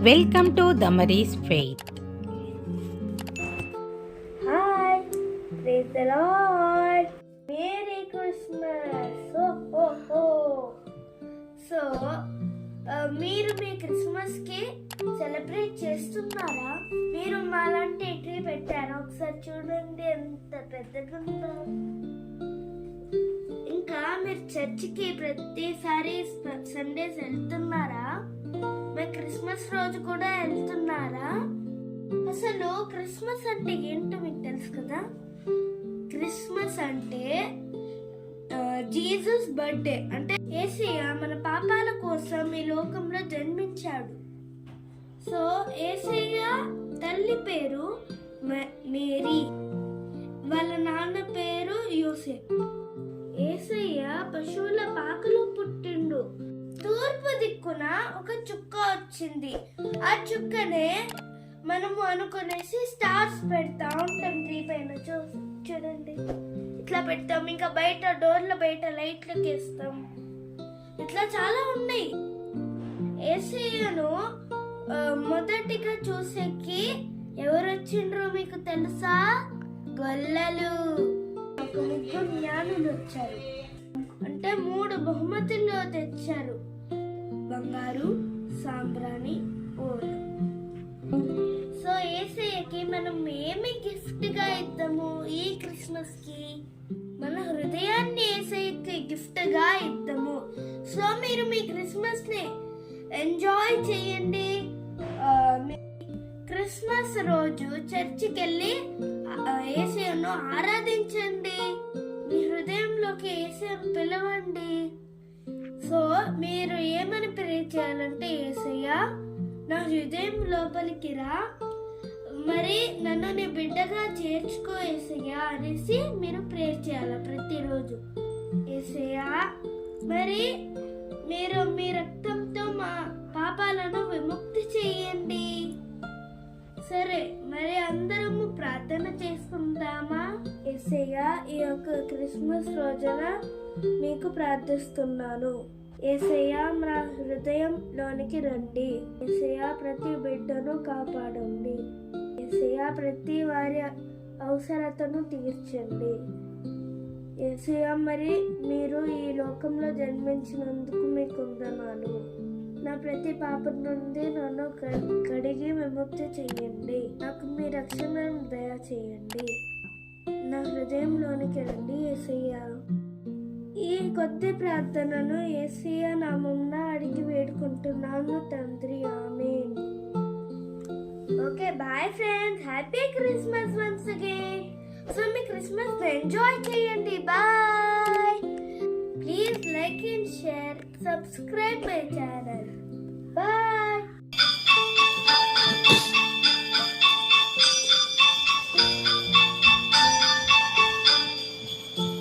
Welcome to Damaris Faith. Hi, praise the Lord. Merry Christmas. Ho, ho, ho. So, మీరు మీ క్రిస్మస్కి celebrate చేస్తున్నారా? మీరు మాలాంటి ట్రీ పెట్టారా? ఒకసారి చూడండి ఎంత పెద్దగా ఉందో. ఇంకా మీరు చర్చికి ప్రతిసారి సండేస్ వెళ్తున్నారా? మరి క్రిస్మస్ రోజు కూడా వెళ్తున్నారా? అసలు క్రిస్మస్ అంటే ఏంటో మీకు తెలుసు కదా? క్రిస్మస్ అంటే జీసస్ బర్త్డే, అంటే యేసయ్య మన పాపాల కోసం ఈ లోకంలో జన్మించాడు. సో యేసయ్య తల్లి పేరు మేరీ, వాళ్ళ నాన్న పేరు యోసేపు. యేసయ్య పశువుల పాకలో పుట్టిండు. తూర్పు దిక్కున ఒక చుక్క వచ్చింది. ఆ చుక్కనే మనము అనుకునేసి స్టార్స్ పెడతా ఉంటాం ట్రీ పైన. చూడండి, ఇట్లా పెడతాం. ఇంకా బయట డోర్ల బయట లైట్లకి వేస్తాం. ఇట్లా చాలా ఉన్నాయి. యేసయ్యను మొదటిగా చూసేకి ఎవరు వచ్చిండ్రో మీకు తెలుసా? గొల్లలు. ఒక ముగ్గురు జ్ఞానులు వచ్చారు. అంటే 3 బహుమతులు తెచ్చారు: బంగారు, సాంబ్రాణి, ఓలు. సో యేసయ్యకి మనం ఏమి గిఫ్ట్ గా ఇద్దాము ఈ క్రిస్మస్ కి? మన హృదయాన్ని యేసయ్యకి గిఫ్ట్ గా ఇద్దాము. సో మీరు మీ క్రిస్మస్ ని ఎంజాయ్ చేయండి. క్రిస్మస్ రోజు చర్చికి వెళ్ళి యేసయ్యను ఆరాధించండి. మీ హృదయంలోకి యేసయ్యను పిలవండి. సో మీరు ఏమని ప్రేర్ చేయాలంటే, యేసయ్య నా హృదయం లోపలికి రా, మరి నన్ను నీ బిడ్డగా చేర్చుకో యేసయ్య అనేసి మీరు ప్రేర్ చేయాలి ప్రతిరోజు. యేసయ్య మరి మీరు మీ రక్తంతో మా పాపాలను విముక్తి చేయండి. సరే, మరి అందరము ప్రార్థన చేసుకుందామా? యేసయ్య, ఈ యొక్క క్రిస్మస్ రోజున మీకు ప్రార్థిస్తున్నాను. యేసయ్య మా హృదయంలోనికి రండి. యేసయ్య ప్రతి బిడ్డను కాపాడండి. యేసయ్య ప్రతి వారి అవసరతను తీర్చండి. యేసయ్య మరి మీరు ఈ లోకంలో జన్మించినందుకు మీకు వందనాలు. నా ప్రతి పాపం నుండి నన్ను కడిగి విముక్తి చేయండి. నాకు మీ రక్షణను దయచేయండి. నా హృదయంలోనికి రండి యేసయ్య. ఈ కొద్ది ప్రార్థనను యేసయ్య నామమున అడిగి వేడుకుంటున్నాను తండ్రి, amen. Okay, bye friends. Happy Christmas once again. So మీ క్రిస్మస్ ఎంజాయ్ చేయండి. Bye. Please like and share, subscribe my channel. Bye.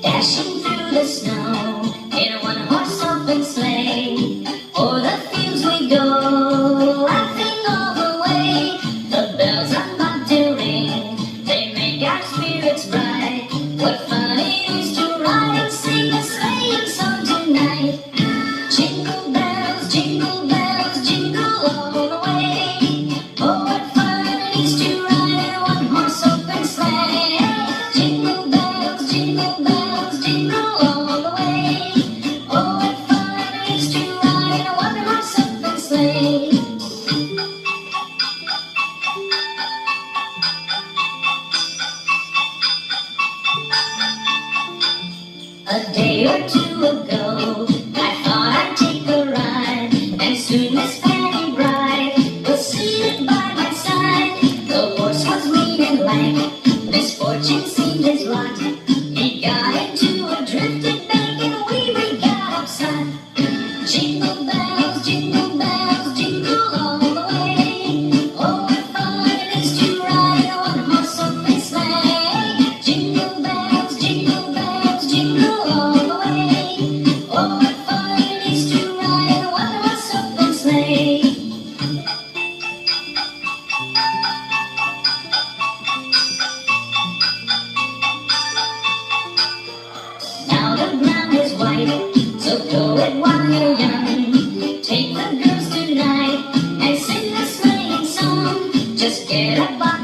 Dashing through the snow in a one-horse open sleigh, o'er the fields we go, laughing all the way. The bells are about to ring, they make our spirits bright. What fun it is to ride and sing a sleighing song tonight. Jingle bells, jingle all the way. Oh, what fun it is to ride in a one-horse open sleigh. Jingle bells, jingle all the way. Oh, what fun it is to ride in a one-horse open sleigh. A day or two ago, I thought I'd take a ride, and soon Miss Fanny Bride was seated by my side. The horse was lean and lank, misfortune seemed his lot. He got into a drifted bank, and we got upset. Jingle bells, jingle all the way. Oh, what fun it is to ride in a one-horse open sleigh. Jingle bells, jingle all the way. Oh, what fun it is to ride in a one-horse open sleigh. Now the ground is white, so go it while you're young. Take the girls tonight and sing the sleigh. Just get up on